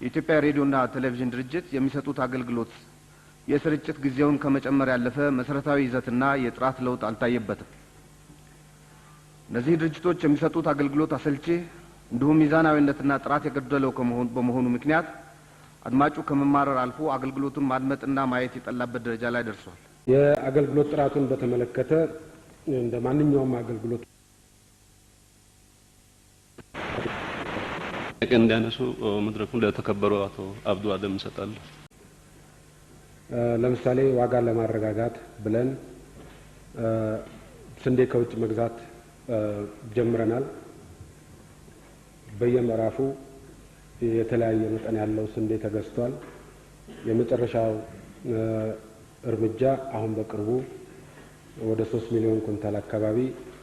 የኢትዮጵያ ሬዲዮና ቴሌቪዥን ድርጅት የሚሰጡት አገልግሎት የስርጭት ጊዜውን ከመጨመር ያለፈ መሰረታዊ ይዘትና የጥራት ለውጥ አልታየበትም። እነዚህ ድርጅቶች የሚሰጡት አገልግሎት አሰልቺ እንዲሁም ሚዛናዊነትና ጥራት የጎደለው በመሆኑ ምክንያት አድማጩ ከመማረር አልፎ አገልግሎቱን ማድመጥና ማየት የጠላበት ደረጃ ላይ ደርሷል። የአገልግሎት ጥራቱን በተመለከተ እንደ ማንኛውም አገልግሎት እንዲያነሱ መድረኩን ለተከበሩ አቶ አብዱ አደም ሰጣል። ለምሳሌ ዋጋ ለማረጋጋት ብለን ስንዴ ከውጭ መግዛት ጀምረናል። በየምዕራፉ የተለያየ መጠን ያለው ስንዴ ተገዝቷል። የመጨረሻው እርምጃ አሁን በቅርቡ ወደ 3 ሚሊዮን ኩንታል አካባቢ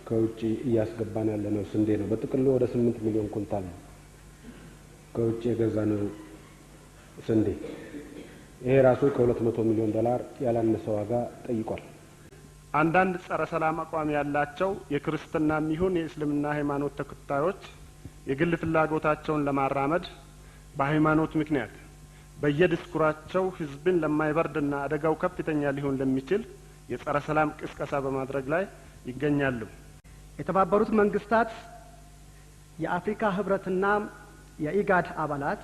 ከውጭ እያስገባን ያለነው ስንዴ ነው። በጥቅሉ ወደ 8 ሚሊዮን ኩንታል ከውጭ የገዛነው ስንዴ። ይሄ ራሱ ከ200 ሚሊዮን ዶላር ያላነሰ ዋጋ ጠይቋል። አንዳንድ ጸረ ሰላም አቋም ያላቸው የክርስትናም ይሁን የእስልምና ሃይማኖት ተከታዮች የግል ፍላጎታቸውን ለማራመድ በሃይማኖት ምክንያት በየዲስኩራቸው ህዝብን ለማይበርድና አደጋው ከፍተኛ ሊሆን ለሚችል የጸረ ሰላም ቅስቀሳ በማድረግ ላይ ይገኛሉ። የተባበሩት መንግስታት የአፍሪካ ህብረትና የኢጋድ አባላት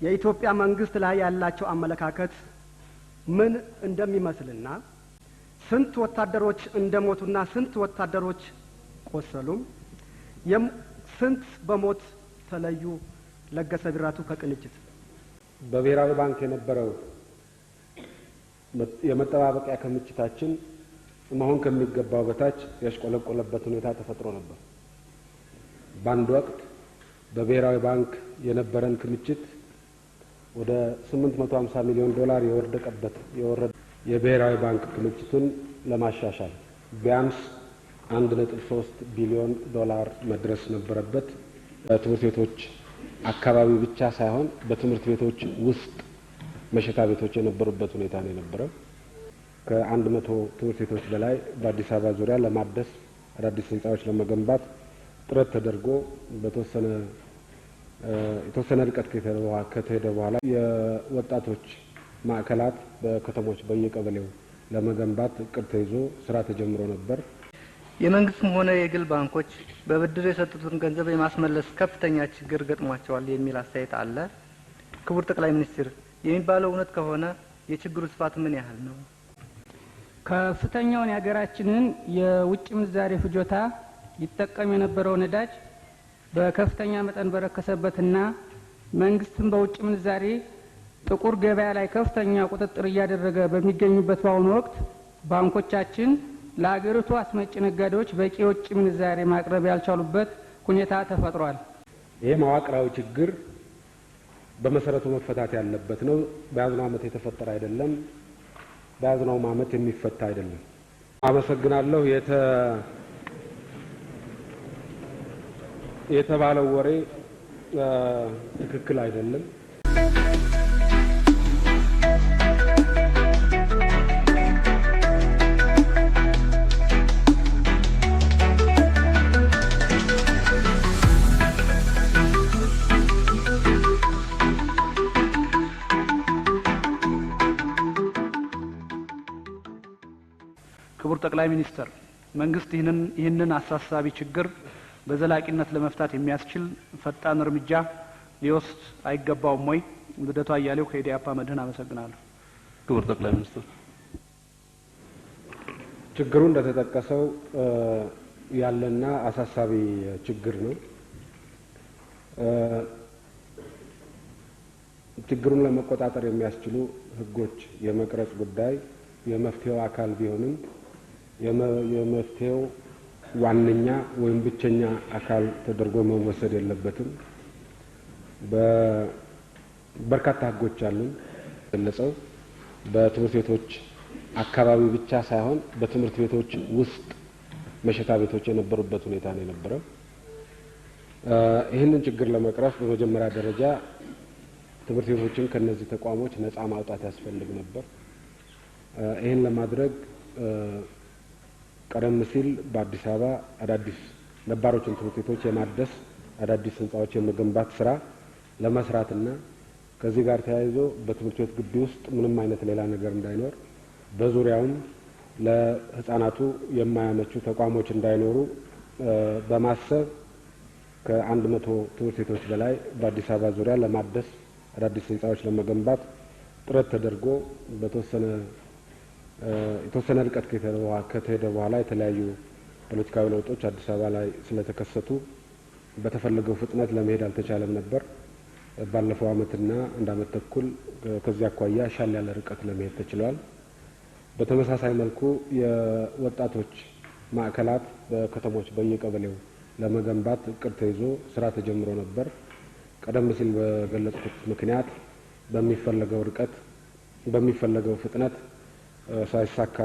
የኢትዮጵያ መንግስት ላይ ያላቸው አመለካከት ምን እንደሚመስልና ስንት ወታደሮች እንደሞቱና ስንት ወታደሮች ቆሰሉ፣ ስንት በሞት ተለዩ ለገሰ ቢራቱ ከቅንጅት በብሔራዊ ባንክ የነበረው የመጠባበቂያ ክምችታችን መሆን ከሚገባው በታች ያሽቆለቆለበት ሁኔታ ተፈጥሮ ነበር። በአንድ ወቅት በብሔራዊ ባንክ የነበረን ክምችት ወደ 850 ሚሊዮን ዶላር የወረደ የብሔራዊ ባንክ ክምችቱን ለማሻሻል ቢያንስ 1.3 ቢሊዮን ዶላር መድረስ ነበረበት። በትምህርት ቤቶች አካባቢ ብቻ ሳይሆን በትምህርት ቤቶች ውስጥ መሸታ ቤቶች የነበሩበት ሁኔታ ነው የነበረው። ከ100 ትምህርት ቤቶች በላይ በአዲስ አበባ ዙሪያ ለማደስ አዳዲስ ህንጻዎች ለመገንባት ጥረት ተደርጎ የተወሰነ ርቀት ከተሄደ በኋላ የወጣቶች ማዕከላት በከተሞች በየቀበሌው ለመገንባት እቅድ ተይዞ ስራ ተጀምሮ ነበር። የመንግስትም ሆነ የግል ባንኮች በብድር የሰጡትን ገንዘብ የማስመለስ ከፍተኛ ችግር ገጥሟቸዋል የሚል አስተያየት አለ። ክቡር ጠቅላይ ሚኒስትር፣ የሚባለው እውነት ከሆነ የችግሩ ስፋት ምን ያህል ነው? ከፍተኛውን የሀገራችንን የውጭ ምንዛሬ ፍጆታ ይጠቀም የነበረው ነዳጅ በከፍተኛ መጠን በረከሰበትና መንግስትም በውጭ ምንዛሬ ጥቁር ገበያ ላይ ከፍተኛ ቁጥጥር እያደረገ በሚገኙበት በአሁኑ ወቅት ባንኮቻችን ለሀገሪቱ አስመጪ ነጋዴዎች በቂ የውጭ ምንዛሬ ማቅረብ ያልቻሉበት ሁኔታ ተፈጥሯል። ይሄ መዋቅራዊ ችግር በመሰረቱ መፈታት ያለበት ነው። በያዝነው ዓመት የተፈጠረ አይደለም። በያዝነው ዓመት የሚፈታ አይደለም። አመሰግናለሁ። የተባለው ወሬ ትክክል አይደለም። ክቡር ጠቅላይ ሚኒስትር፣ መንግስት ይህንን አሳሳቢ ችግር በዘላቂነት ለመፍታት የሚያስችል ፈጣን እርምጃ ሊወስድ አይገባውም ወይ? ልደቱ አያሌው ከኢዲያፓ መድህን አመሰግናለሁ። ክቡር ጠቅላይ ሚኒስትር፣ ችግሩ እንደተጠቀሰው ያለና አሳሳቢ ችግር ነው። ችግሩን ለመቆጣጠር የሚያስችሉ ህጎች የመቅረጽ ጉዳይ የመፍትሄው አካል ቢሆንም የመፍትሄው ዋነኛ ወይም ብቸኛ አካል ተደርጎ መወሰድ የለበትም። በርካታ ህጎች አሉ። ገለጸው በትምህርት ቤቶች አካባቢ ብቻ ሳይሆን በትምህርት ቤቶች ውስጥ መሸታ ቤቶች የነበሩበት ሁኔታ ነው የነበረው። ይህንን ችግር ለመቅረፍ በመጀመሪያ ደረጃ ትምህርት ቤቶችን ከነዚህ ተቋሞች ነፃ ማውጣት ያስፈልግ ነበር። ይህን ለማድረግ ቀደም ሲል በአዲስ አበባ አዳዲስ ነባሮችን ትምህርት ቤቶች የማደስ አዳዲስ ህንጻዎች የመገንባት ስራ ለመስራትና ከዚህ ጋር ተያይዞ በትምህርት ቤት ግቢ ውስጥ ምንም አይነት ሌላ ነገር እንዳይኖር በዙሪያውም ለህፃናቱ የማያመቹ ተቋሞች እንዳይኖሩ በማሰብ ከ100 ትምህርት ቤቶች በላይ በአዲስ አበባ ዙሪያ ለማደስ አዳዲስ ህንጻዎች ለመገንባት ጥረት ተደርጎ የተወሰነ ርቀት ከተሄደ በኋላ የተለያዩ ፖለቲካዊ ለውጦች አዲስ አበባ ላይ ስለተከሰቱ በተፈለገው ፍጥነት ለመሄድ አልተቻለም ነበር። ባለፈው አመትና አንድ አመት ተኩል ከዚያ አኳያ ሻል ያለ ርቀት ለመሄድ ተችሏል። በተመሳሳይ መልኩ የወጣቶች ማዕከላት በከተሞች በየቀበሌው ለመገንባት እቅድ ተይዞ ስራ ተጀምሮ ነበር። ቀደም ሲል በገለጽኩት ምክንያት በሚፈለገው ርቀት በሚፈለገው ፍጥነት ሳይሳካ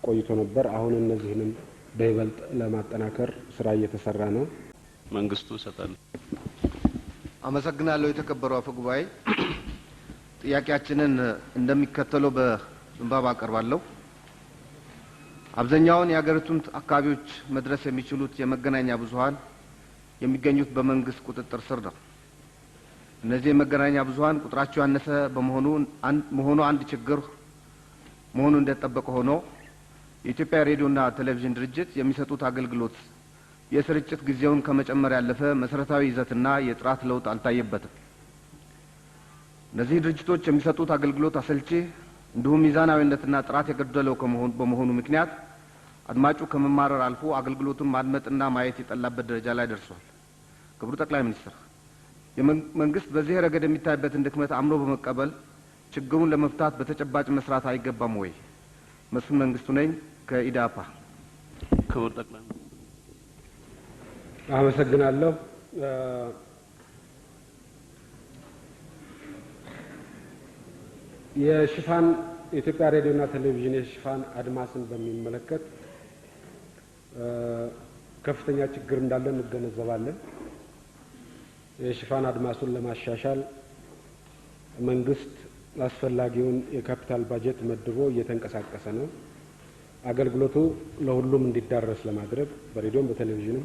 ቆይቶ ነበር። አሁን እነዚህንም በይበልጥ ለማጠናከር ስራ እየተሰራ ነው። መንግስቱ ይሰጣል። አመሰግናለሁ። የተከበሩ አፈ ጉባኤ፣ ጥያቄያችንን እንደሚከተለው በንባብ አቀርባለሁ። አብዛኛውን የሀገሪቱን አካባቢዎች መድረስ የሚችሉት የመገናኛ ብዙሃን የሚገኙት በመንግስት ቁጥጥር ስር ነው። እነዚህ የመገናኛ ብዙሃን ቁጥራቸው ያነሰ በመሆኑ አንድ ችግር መሆኑ እንደተጠበቀ ሆኖ የኢትዮጵያ ሬዲዮና ቴሌቪዥን ድርጅት የሚሰጡት አገልግሎት የስርጭት ጊዜውን ከመጨመር ያለፈ መሰረታዊ ይዘትና የጥራት ለውጥ አልታየበትም። እነዚህ ድርጅቶች የሚሰጡት አገልግሎት አሰልቺ እንዲሁም ሚዛናዊነትና ጥራት የጎደለው በመሆኑ ምክንያት አድማጩ ከመማረር አልፎ አገልግሎቱን ማድመጥና ማየት የጠላበት ደረጃ ላይ ደርሷል። ክቡር ጠቅላይ ሚኒስትር፣ መንግስት በዚህ ረገድ የሚታይበትን ድክመት አምኖ በመቀበል ችግሩን ለመፍታት በተጨባጭ መስራት አይገባም ወይ? መስፍን መንግስቱ ነኝ ከኢዳፓ። ክቡር ጠቅላይ አመሰግናለሁ። የሽፋን የኢትዮጵያ ሬዲዮና ቴሌቪዥን የሽፋን አድማስን በሚመለከት ከፍተኛ ችግር እንዳለ እንገነዘባለን። የሽፋን አድማሱን ለማሻሻል መንግስት አስፈላጊውን የካፒታል ባጀት መድቦ እየተንቀሳቀሰ ነው። አገልግሎቱ ለሁሉም እንዲዳረስ ለማድረግ በሬዲዮም በቴሌቪዥንም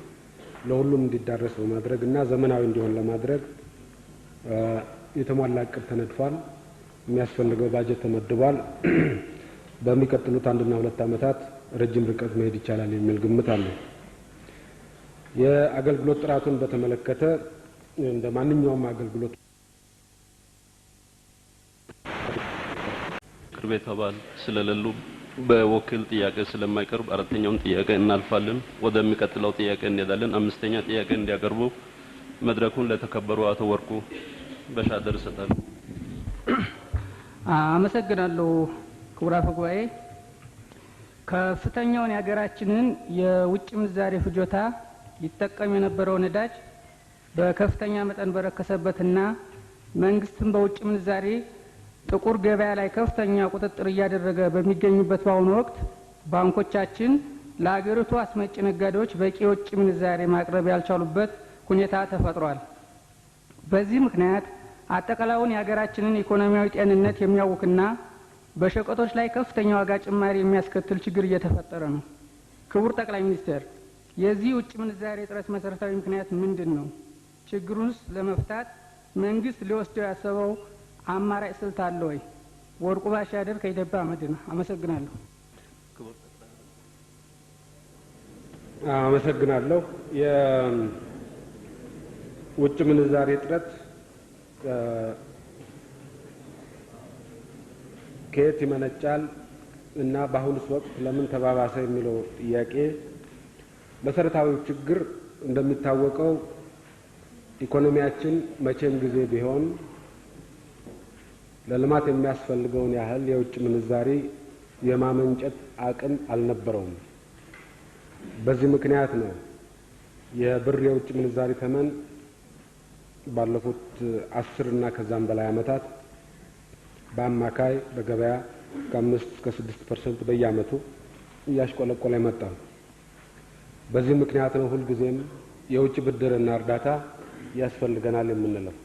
ለሁሉም እንዲዳረስ በማድረግ እና ዘመናዊ እንዲሆን ለማድረግ የተሟላ እቅድ ተነድፏል። የሚያስፈልገው ባጀት ተመድቧል። በሚቀጥሉት 1 እና 2 አመታት ረጅም ርቀት መሄድ ይቻላል የሚል ግምት አለ። የአገልግሎት ጥራቱን በተመለከተ እንደ ማንኛውም አገልግሎት ምክር ቤት አባል ስለሌሉ በወኪል ጥያቄ ስለማይቀርብ አራተኛውን ጥያቄ እናልፋለን። ወደሚቀጥለው ጥያቄ እንሄዳለን። አምስተኛ ጥያቄ እንዲያቀርቡ መድረኩን ለተከበሩ አቶ ወርቁ በሻደር ይሰጣሉ። አመሰግናለሁ። ክቡር አፈ ጉባኤ፣ ከፍተኛውን የሀገራችንን የውጭ ምንዛሬ ፍጆታ ይጠቀም የነበረው ነዳጅ በከፍተኛ መጠን በረከሰበትና መንግስትም በውጭ ምንዛሬ ጥቁር ገበያ ላይ ከፍተኛ ቁጥጥር እያደረገ በሚገኙበት በአሁኑ ወቅት ባንኮቻችን ለሀገሪቱ አስመጪ ነጋዴዎች በቂ የውጭ ምንዛሬ ማቅረብ ያልቻሉበት ሁኔታ ተፈጥሯል። በዚህ ምክንያት አጠቃላዩን የሀገራችንን ኢኮኖሚያዊ ጤንነት የሚያውክና በሸቀጦች ላይ ከፍተኛ ዋጋ ጭማሪ የሚያስከትል ችግር እየተፈጠረ ነው። ክቡር ጠቅላይ ሚኒስትር፣ የዚህ ውጭ ምንዛሬ እጥረት መሰረታዊ ምክንያት ምንድን ነው? ችግሩንስ ለመፍታት መንግስት ሊወስደው ያሰበው አማራጭ ስልት አለ ወይ? ወርቁ ባሻደር ከኢትዮጵያ መድና። አመሰግናለሁ። አመሰግናለሁ። የውጭ ምንዛሬ እጥረት ከየት ይመነጫል እና በአሁኑስ ወቅት ለምን ተባባሰ የሚለው ጥያቄ መሰረታዊው ችግር እንደሚታወቀው ኢኮኖሚያችን መቼም ጊዜ ቢሆን ለልማት የሚያስፈልገውን ያህል የውጭ ምንዛሪ የማመንጨት አቅም አልነበረውም። በዚህ ምክንያት ነው የብር የውጭ ምንዛሪ ተመን ባለፉት 10 እና ከዛም በላይ አመታት በአማካይ በገበያ ከ5 እስከ 6% በየአመቱ እያሽቆለቆለ መጣ። በዚህ ምክንያት ነው ሁልጊዜም የውጭ ብድርና እርዳታ ያስፈልገናል የምንለው።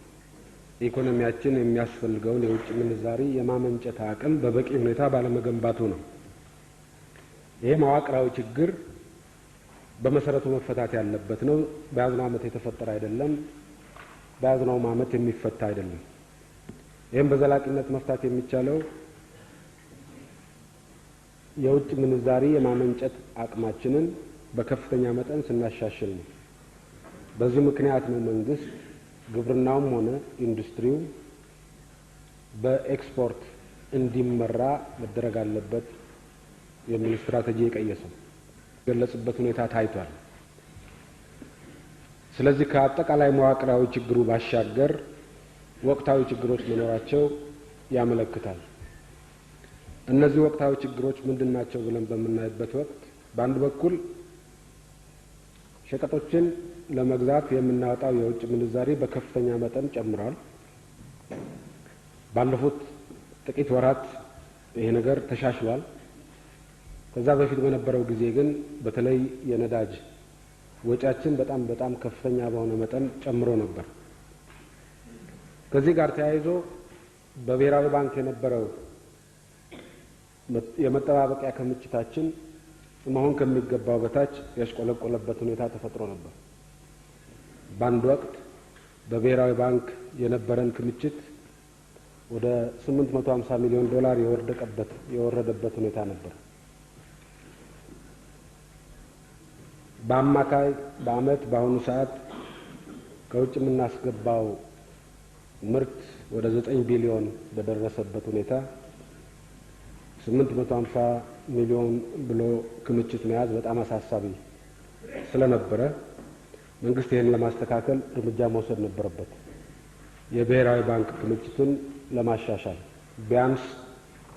ኢኮኖሚያችን የሚያስፈልገውን የውጭ ምንዛሪ የማመንጨት አቅም በበቂ ሁኔታ ባለመገንባቱ ነው። ይሄ መዋቅራዊ ችግር በመሰረቱ መፈታት ያለበት ነው። በያዝነው አመት የተፈጠረ አይደለም። በያዝነው ዓመት የሚፈታ አይደለም። ይህም በዘላቂነት መፍታት የሚቻለው የውጭ ምንዛሪ የማመንጨት አቅማችንን በከፍተኛ መጠን ስናሻሽል ነው። በዚህ ምክንያት ነው መንግስት ግብርናውም ሆነ ኢንዱስትሪው በኤክስፖርት እንዲመራ መደረግ አለበት የሚል ስትራቴጂ የቀየሰው ገለጽበት ሁኔታ ታይቷል። ስለዚህ ከአጠቃላይ መዋቅራዊ ችግሩ ባሻገር ወቅታዊ ችግሮች መኖራቸው ያመለክታል። እነዚህ ወቅታዊ ችግሮች ምንድናቸው ብለን በምናይበት ወቅት በአንድ በኩል ሸቀጦችን ለመግዛት የምናወጣው የውጭ ምንዛሪ በከፍተኛ መጠን ጨምሯል። ባለፉት ጥቂት ወራት ይሄ ነገር ተሻሽሏል። ከዛ በፊት በነበረው ጊዜ ግን በተለይ የነዳጅ ወጪያችን በጣም ከፍተኛ በሆነ መጠን ጨምሮ ነበር። ከዚህ ጋር ተያይዞ በብሔራዊ ባንክ የነበረው የመጠባበቂያ ክምችታችን መሆን ከሚገባው በታች ያሽቆለቆለበት ሁኔታ ተፈጥሮ ነበር። በአንድ ወቅት በብሔራዊ ባንክ የነበረን ክምችት ወደ 850 ሚሊዮን ዶላር የወረደበት ሁኔታ ነበር። በአማካይ በአመት በአሁኑ ሰዓት ከውጭ የምናስገባው ምርት ወደ 9 ቢሊዮን በደረሰበት ሁኔታ 850 ሚሊዮን ብሎ ክምችት መያዝ በጣም አሳሳቢ ስለነበረ መንግስት ይህን ለማስተካከል እርምጃ መውሰድ ነበረበት። የብሔራዊ ባንክ ክምችቱን ለማሻሻል ቢያንስ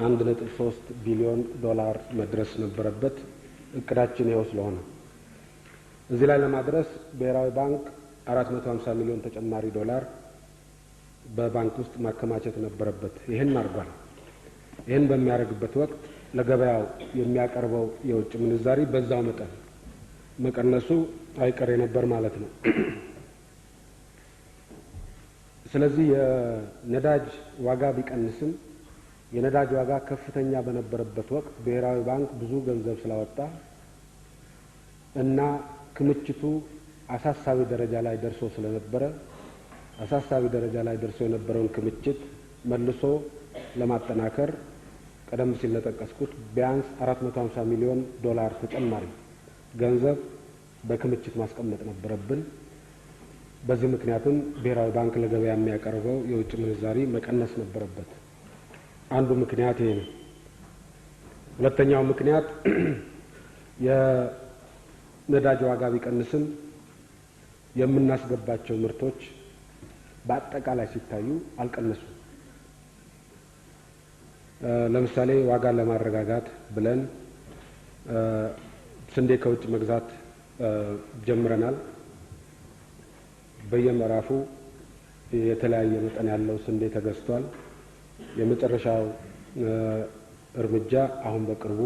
1.3 ቢሊዮን ዶላር መድረስ ነበረበት። እቅዳችን ይኸው ስለሆነ እዚህ ላይ ለማድረስ ብሔራዊ ባንክ 450 ሚሊዮን ተጨማሪ ዶላር በባንክ ውስጥ ማከማቸት ነበረበት። ይህን አድርጓል። ይህን በሚያደርግበት ወቅት ለገበያው የሚያቀርበው የውጭ ምንዛሪ በዛው መጠን መቀነሱ አይቀሬ ነበር ማለት ነው። ስለዚህ የነዳጅ ዋጋ ቢቀንስም የነዳጅ ዋጋ ከፍተኛ በነበረበት ወቅት ብሔራዊ ባንክ ብዙ ገንዘብ ስላወጣ እና ክምችቱ አሳሳቢ ደረጃ ላይ ደርሶ ስለነበረ አሳሳቢ ደረጃ ላይ ደርሶ የነበረውን ክምችት መልሶ ለማጠናከር ቀደም ሲል ለጠቀስኩት ቢያንስ 450 ሚሊዮን ዶላር ተጨማሪ ገንዘብ በክምችት ማስቀመጥ ነበረብን። በዚህ ምክንያቱም ብሔራዊ ባንክ ለገበያ የሚያቀርበው የውጭ ምንዛሪ መቀነስ ነበረበት። አንዱ ምክንያት ይሄ ነው። ሁለተኛው ምክንያት የነዳጅ ዋጋ ቢቀንስም የምናስገባቸው ምርቶች በአጠቃላይ ሲታዩ አልቀነሱም። ለምሳሌ ዋጋ ለማረጋጋት ብለን ስንዴ ከውጭ መግዛት ጀምረናል። በየምዕራፉ የተለያየ መጠን ያለው ስንዴ ተገዝቷል። የመጨረሻው እርምጃ አሁን በቅርቡ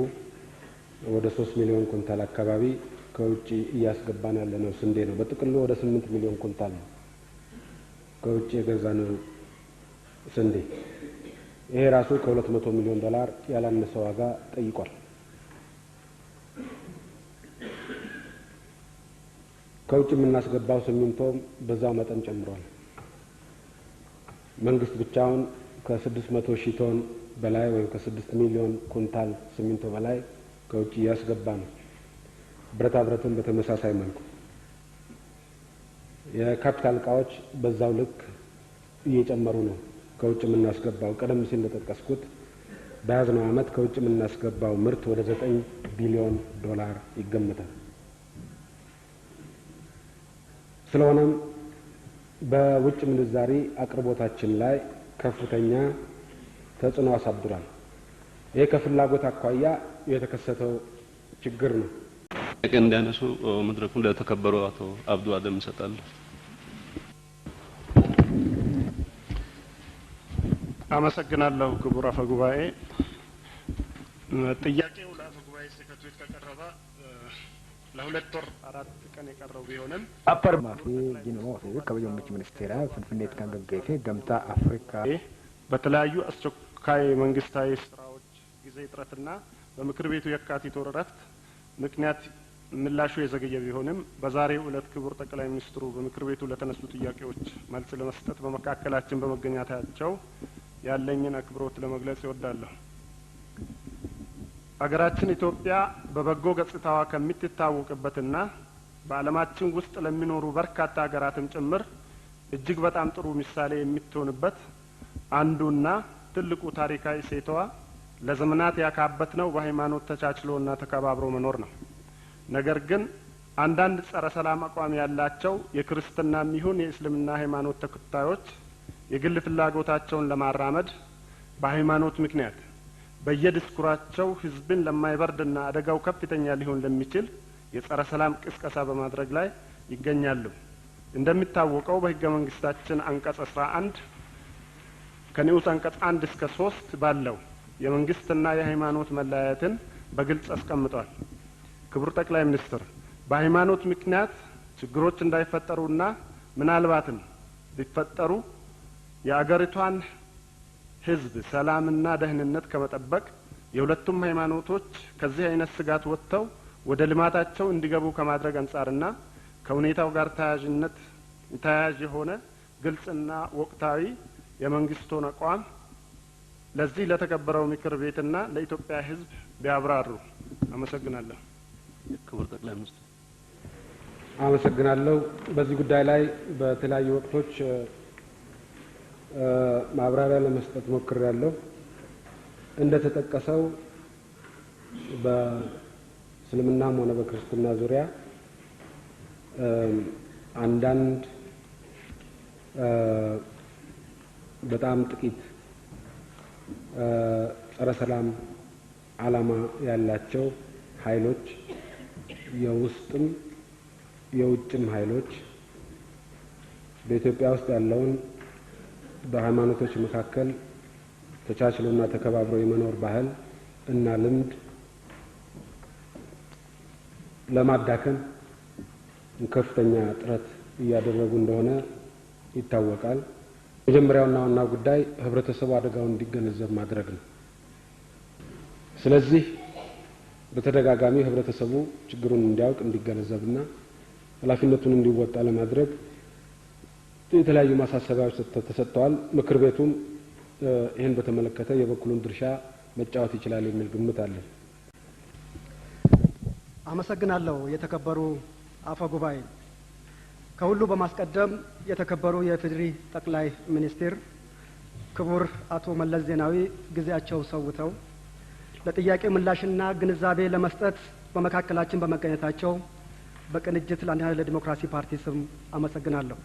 ወደ 3 ሚሊዮን ኩንታል አካባቢ ከውጭ እያስገባን ያለነው ስንዴ ነው። በጥቅሉ ወደ 8 ሚሊዮን ኩንታል ነው ከውጭ የገዛነው ስንዴ። ይሄ ራሱ ከ200 ሚሊዮን ዶላር ያላነሰ ዋጋ ጠይቋል። ከውጭ የምናስገባው ሲሚንቶ በዛው መጠን ጨምሯል። መንግስት ብቻውን ከ600 ሺህ ቶን በላይ ወይም ከ6 ሚሊዮን ኩንታል ሲሚንቶ በላይ ከውጭ እያስገባ ነው። ብረታ ብረትን በተመሳሳይ መልኩ የካፒታል እቃዎች በዛው ልክ እየጨመሩ ነው ከውጭ የምናስገባው። ቀደም ሲል እንደጠቀስኩት በያዝነው ዓመት ከውጭ የምናስገባው ምርት ወደ 9 ቢሊዮን ዶላር ይገመታል። ስለሆነም በውጭ ምንዛሪ አቅርቦታችን ላይ ከፍተኛ ተጽዕኖ አሳድሯል። ይሄ ከፍላጎት አኳያ የተከሰተው ችግር ነው። እንዲያነሱ መድረኩን ለተከበሩ አቶ አብዱ አደም እንሰጣለን። አመሰግናለሁ ክቡር አፈ ጉባኤ። ጥያቄው ለአፈ ጉባኤ ሴክሬታሪ ከቀረበ ለሁለት ወር 4 ቀን የቀረው ቢሆንም አፐርማፊ ጂኖ ከበየሙች ሚኒስቴራ ፍንፍኔት ካንገገይቴ ገምታ አፍሪካ በተለያዩ አስቸኳይ መንግስታዊ ስራዎች ጊዜ እጥረትና በምክር ቤቱ የካቲት ወር እረፍት ምክንያት ምላሹ የዘገየ ቢሆንም በዛሬው ዕለት ክቡር ጠቅላይ ሚኒስትሩ በምክር ቤቱ ለተነሱ ጥያቄዎች መልስ ለመስጠት በመካከላችን በመገኘታቸው ያለኝን አክብሮት ለመግለጽ እወዳለሁ። አገራችን ኢትዮጵያ በበጎ ገጽታዋ ከምትታወቅበትና በዓለማችን ውስጥ ለሚኖሩ በርካታ ሀገራትም ጭምር እጅግ በጣም ጥሩ ምሳሌ የምትሆንበት አንዱና ትልቁ ታሪካዊ ሴቷ ለዘመናት ያካበትነው በሃይማኖት ተቻችሎና ተከባብሮ መኖር ነው። ነገር ግን አንዳንድ ጸረ ሰላም አቋም ያላቸው የክርስትናም ይሁን የእስልምና ሃይማኖት ተከታዮች የግል ፍላጎታቸውን ለማራመድ በሃይማኖት ምክንያት በየዲስኩራቸው ህዝብን ለማይበርድና አደጋው ከፍተኛ ሊሆን ለሚችል የጸረ ሰላም ቅስቀሳ በማድረግ ላይ ይገኛሉ። እንደሚታወቀው በህገ መንግስታችን አንቀጽ 11 ከንዑስ አንቀጽ 1 እስከ 3 ባለው የመንግስትና የሃይማኖት መለያየትን በግልጽ አስቀምጧል። ክቡር ጠቅላይ ሚኒስትር በሃይማኖት ምክንያት ችግሮች እንዳይፈጠሩና ምናልባትም ቢፈጠሩ የአገሪቷን ህዝብ ሰላምና ደህንነት ከመጠበቅ የሁለቱም ሃይማኖቶች ከዚህ አይነት ስጋት ወጥተው ወደ ልማታቸው እንዲገቡ ከማድረግ አንጻርና ከሁኔታው ጋር ተያያዥ የሆነ ግልጽና ወቅታዊ የመንግስቱን አቋም ለዚህ ለተከበረው ምክር ቤትና ለኢትዮጵያ ህዝብ ቢያብራሩ። አመሰግናለሁ። ክቡር ጠቅላይ ሚኒስትር። አመሰግናለሁ። በዚህ ጉዳይ ላይ በተለያዩ ወቅቶች ማብራሪያ ለመስጠት ሞክሬያለሁ። እንደተጠቀሰው በእስልምናም ሆነ በክርስትና ዙሪያ አንዳንድ በጣም ጥቂት ጸረ ሰላም ዓላማ ያላቸው ኃይሎች የውስጥም የውጭም ኃይሎች በኢትዮጵያ ውስጥ ያለውን በሃይማኖቶች መካከል ተቻችሎና ተከባብሮ የመኖር ባህል እና ልምድ ለማዳከም ከፍተኛ ጥረት እያደረጉ እንደሆነ ይታወቃል። መጀመሪያውና ዋናው ጉዳይ ህብረተሰቡ አደጋውን እንዲገነዘብ ማድረግ ነው። ስለዚህ በተደጋጋሚ ህብረተሰቡ ችግሩን እንዲያውቅ እንዲገነዘብና ኃላፊነቱን እንዲወጣ ለማድረግ የተለያዩ ማሳሰቢያዎች ተሰጥተዋል። ምክር ቤቱም ይህን በተመለከተ የበኩሉን ድርሻ መጫወት ይችላል የሚል ግምት አለ። አመሰግናለሁ። የተከበሩ አፈ ጉባኤ፣ ከሁሉ በማስቀደም የተከበሩ የኢፌዴሪ ጠቅላይ ሚኒስትር ክቡር አቶ መለስ ዜናዊ ጊዜያቸው ሰውተው ለጥያቄ ምላሽና ግንዛቤ ለመስጠት በመካከላችን በመገኘታቸው በቅንጅት ለአንድነት ለዲሞክራሲ ፓርቲ ስም አመሰግናለሁ።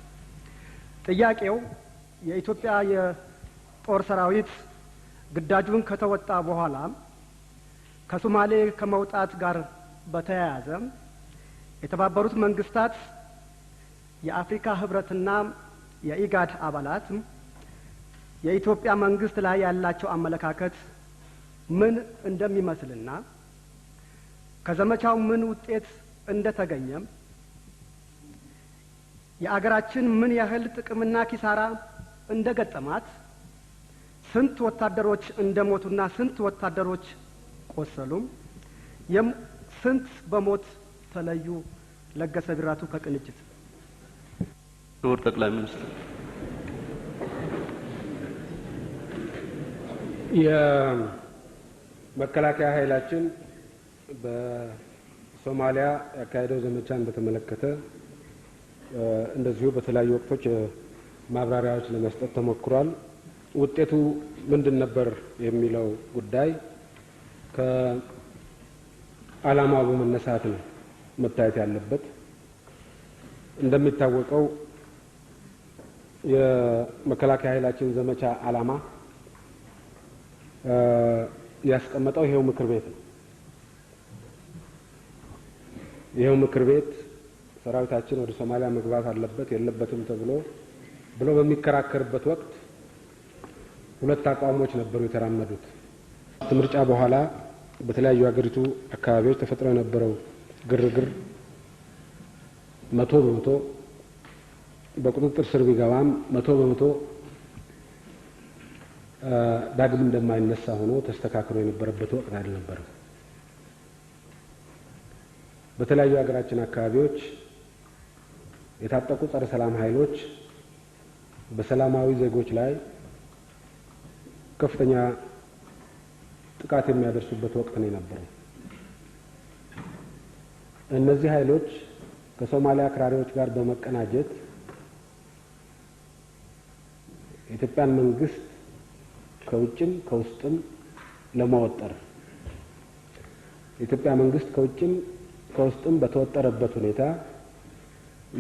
ጥያቄው የኢትዮጵያ የጦር ሰራዊት ግዳጁን ከተወጣ በኋላ ከሶማሌ ከመውጣት ጋር በተያያዘ የተባበሩት መንግስታት የአፍሪካ ህብረትና የኢጋድ አባላት የኢትዮጵያ መንግስት ላይ ያላቸው አመለካከት ምን እንደሚመስልና ከዘመቻው ምን ውጤት እንደተገኘ የአገራችን ምን ያህል ጥቅምና ኪሳራ እንደገጠማት ስንት ወታደሮች እንደሞቱና ስንት ወታደሮች ቆሰሉም ስንት በሞት ተለዩ። ለገሰ ቢራቱ ከቅንጅት። ክቡር ጠቅላይ ሚኒስትር። የመከላከያ ኃይላችን በሶማሊያ ያካሄደው ዘመቻን በተመለከተ እንደዚሁ በተለያዩ ወቅቶች ማብራሪያዎች ለመስጠት ተሞክሯል። ውጤቱ ምንድን ነበር የሚለው ጉዳይ ከዓላማው በመነሳት ነው መታየት ያለበት። እንደሚታወቀው የመከላከያ ኃይላችን ዘመቻ ዓላማ ያስቀመጠው ይሄው ምክር ቤት ነው። ይሄው ምክር ቤት ሰራዊታችን ወደ ሶማሊያ መግባት አለበት የለበትም ብሎ በሚከራከርበት ወቅት ሁለት አቋሞች ነበሩ የተራመዱት። ከምርጫ በኋላ በተለያዩ ሀገሪቱ አካባቢዎች ተፈጥሮ የነበረው ግርግር 100% በቁጥጥር ስር ቢገባም 100% ዳግም እንደማይነሳ ሆኖ ተስተካክሎ የነበረበት ወቅት አልነበረም። በተለያዩ ሀገራችን አካባቢዎች የታጠቁ ጸረ ሰላም ኃይሎች በሰላማዊ ዜጎች ላይ ከፍተኛ ጥቃት የሚያደርሱበት ወቅት ነው የነበረው። እነዚህ ኃይሎች ከሶማሊያ አክራሪዎች ጋር በመቀናጀት የኢትዮጵያን መንግስት ከውጭም ከውስጥም ለማወጠር የኢትዮጵያ መንግስት ከውጭም ከውስጥም በተወጠረበት ሁኔታ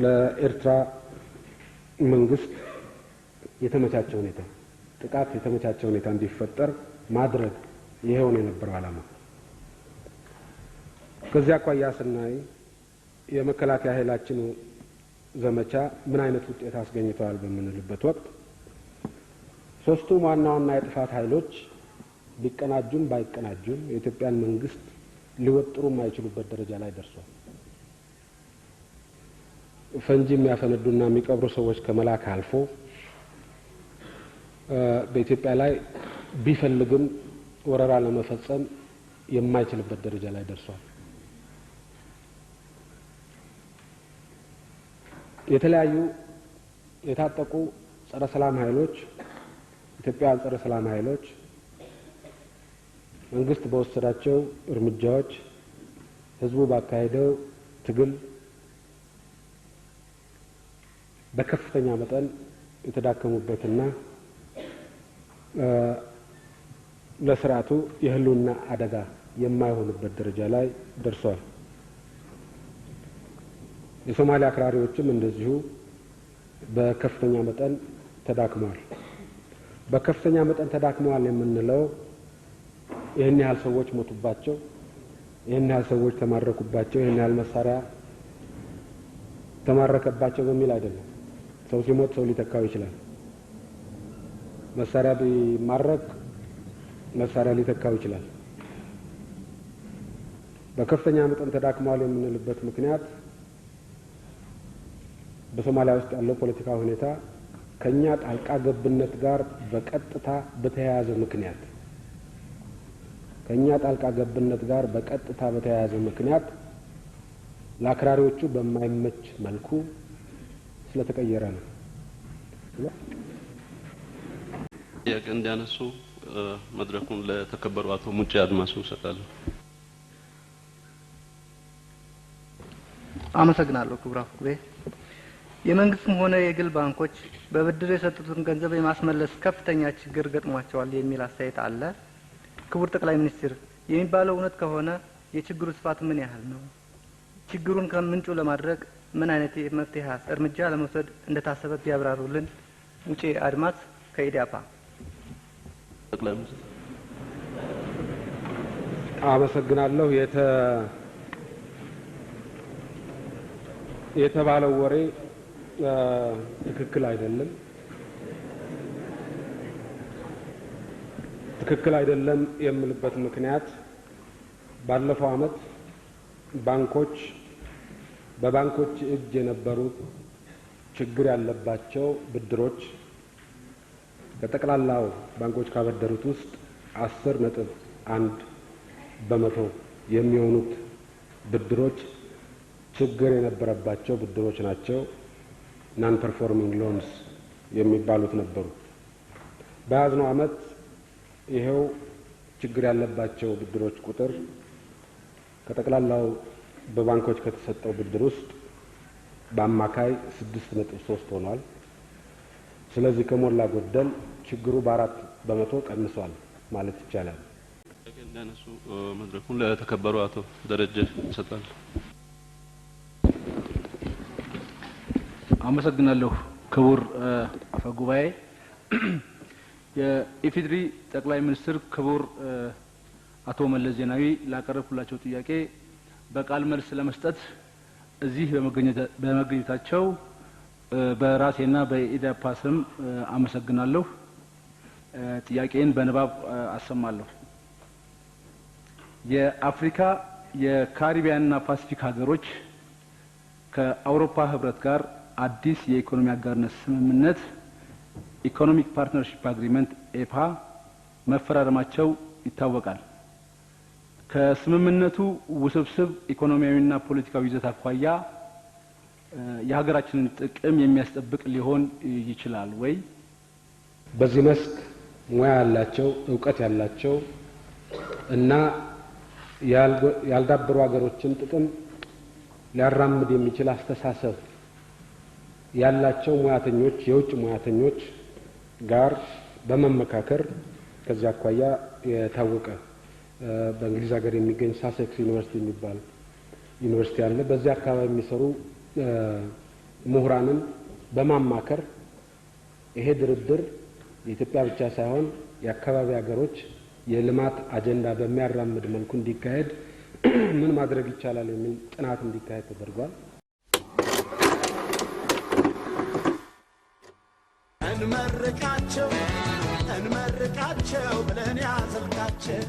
ለኤርትራ መንግስት የተመቻቸ ሁኔታ ጥቃት የተመቻቸ ሁኔታ እንዲፈጠር ማድረግ ይሄው ነው የነበረው ዓላማ። ከዚያ አኳያ ስናይ የመከላከያ ኃይላችን ዘመቻ ምን አይነት ውጤት አስገኝቷል በምንልበት ወቅት ሶስቱም ዋና ዋና የጥፋት ኃይሎች ሊቀናጁም ባይቀናጁም የኢትዮጵያን መንግስት ሊወጥሩ የማይችሉበት ደረጃ ላይ ደርሷል። ፈንጂ የሚያፈነዱና የሚቀብሩ ሰዎች ከመላክ አልፎ በኢትዮጵያ ላይ ቢፈልግም ወረራ ለመፈጸም የማይችልበት ደረጃ ላይ ደርሷል። የተለያዩ የታጠቁ ጸረ ሰላም ኃይሎች ኢትዮጵያውያን ጸረ ሰላም ኃይሎች መንግስት በወሰዳቸው እርምጃዎች ህዝቡ ባካሄደው ትግል በከፍተኛ መጠን የተዳከሙበትና ለስርዓቱ የህልውና አደጋ የማይሆኑበት ደረጃ ላይ ደርሷል። የሶማሊያ አክራሪዎችም እንደዚሁ በከፍተኛ መጠን ተዳክመዋል። በከፍተኛ መጠን ተዳክመዋል የምንለው ይህን ያህል ሰዎች ሞቱባቸው፣ ይህን ያህል ሰዎች ተማረኩባቸው፣ ይህን ያህል መሳሪያ ተማረከባቸው በሚል አይደለም። ሰው ሲሞት ሰው ሊተካው ይችላል። መሳሪያ ቢማረክ መሳሪያ ሊተካው ይችላል። በከፍተኛ መጠን ተዳክመዋል የምንልበት ምክንያት በሶማሊያ ውስጥ ያለው ፖለቲካ ሁኔታ ከኛ ጣልቃ ገብነት ጋር በቀጥታ በተያያዘ ምክንያት ለአክራሪዎቹ በማይመች መልኩ ስለተቀየረ ነው። ጥያቄ እንዲያነሱ መድረኩን ለተከበሩ አቶ ሙጬ አድማሱ እሰጣለሁ። አመሰግናለሁ። ክቡር አፈ ጉባኤ፣ የመንግስትም ሆነ የግል ባንኮች በብድር የሰጡትን ገንዘብ የማስመለስ ከፍተኛ ችግር ገጥሟቸዋል የሚል አስተያየት አለ። ክቡር ጠቅላይ ሚኒስትር፣ የሚባለው እውነት ከሆነ የችግሩ ስፋት ምን ያህል ነው? ችግሩን ከምንጩ ለማድረግ ምን አይነት የመፍትሄ እርምጃ ለመውሰድ እንደታሰበ ቢያብራሩልን። ሙጬ አድማስ ከኢዲያፓ። ጠቅላይ ሚኒስትር አመሰግናለሁ። የተባለው ወሬ ትክክል አይደለም የምልበት ምክንያት ባለፈው አመት በባንኮች እጅ የነበሩት ችግር ያለባቸው ብድሮች ከጠቅላላው ባንኮች ካበደሩት ውስጥ 10.1% የሚሆኑት ብድሮች ችግር የነበረባቸው ብድሮች ናቸው። ናን ፐርፎርሚንግ ሎንስ የሚባሉት ነበሩ። በያዝነው አመት ይሄው ችግር ያለባቸው ብድሮች ቁጥር ከጠቅላላው በባንኮች ከተሰጠው ብድር ውስጥ በአማካይ 6.3 ሆኗል። ስለዚህ ከሞላ ጎደል ችግሩ በ4% ቀንሷል ማለት ይቻላል። እንደነሱ መድረኩን ለተከበሩ አቶ ደረጀ እሰጣለሁ። አመሰግናለሁ። ክቡር አፈ ጉባኤ፣ የኢፌዴሪ ጠቅላይ ሚኒስትር ክቡር አቶ መለስ ዜናዊ ላቀረብኩላቸው ጥያቄ በቃል መልስ ለመስጠት እዚህ በመገኘታቸው በራሴና በኢዲያፓ ስም አመሰግናለሁ። ጥያቄን በንባብ አሰማለሁ። የአፍሪካ የካሪቢያንና ፓሲፊክ ሀገሮች ከአውሮፓ ህብረት ጋር አዲስ የኢኮኖሚ አጋርነት ስምምነት ኢኮኖሚክ ፓርትነርሺፕ አግሪመንት ኤፓ መፈራረማቸው ይታወቃል። ከስምምነቱ ውስብስብ ኢኮኖሚያዊና ፖለቲካዊ ይዘት አኳያ የሀገራችንን ጥቅም የሚያስጠብቅ ሊሆን ይችላል ወይ? በዚህ መስክ ሙያ ያላቸው እውቀት ያላቸው እና ያልዳበሩ ሀገሮችን ጥቅም ሊያራምድ የሚችል አስተሳሰብ ያላቸው ሙያተኞች የውጭ ሙያተኞች ጋር በመመካከር ከዚያ አኳያ የታወቀ በእንግሊዝ ሀገር የሚገኝ ሳሴክስ ዩኒቨርሲቲ የሚባል ዩኒቨርሲቲ አለ። በዚያ አካባቢ የሚሰሩ ምሁራንን በማማከር ይሄ ድርድር የኢትዮጵያ ብቻ ሳይሆን የአካባቢ ሀገሮች የልማት አጀንዳ በሚያራምድ መልኩ እንዲካሄድ ምን ማድረግ ይቻላል የሚል ጥናት እንዲካሄድ ተደርጓል። እንመርቃቸው ብለን ያዘልቃቸው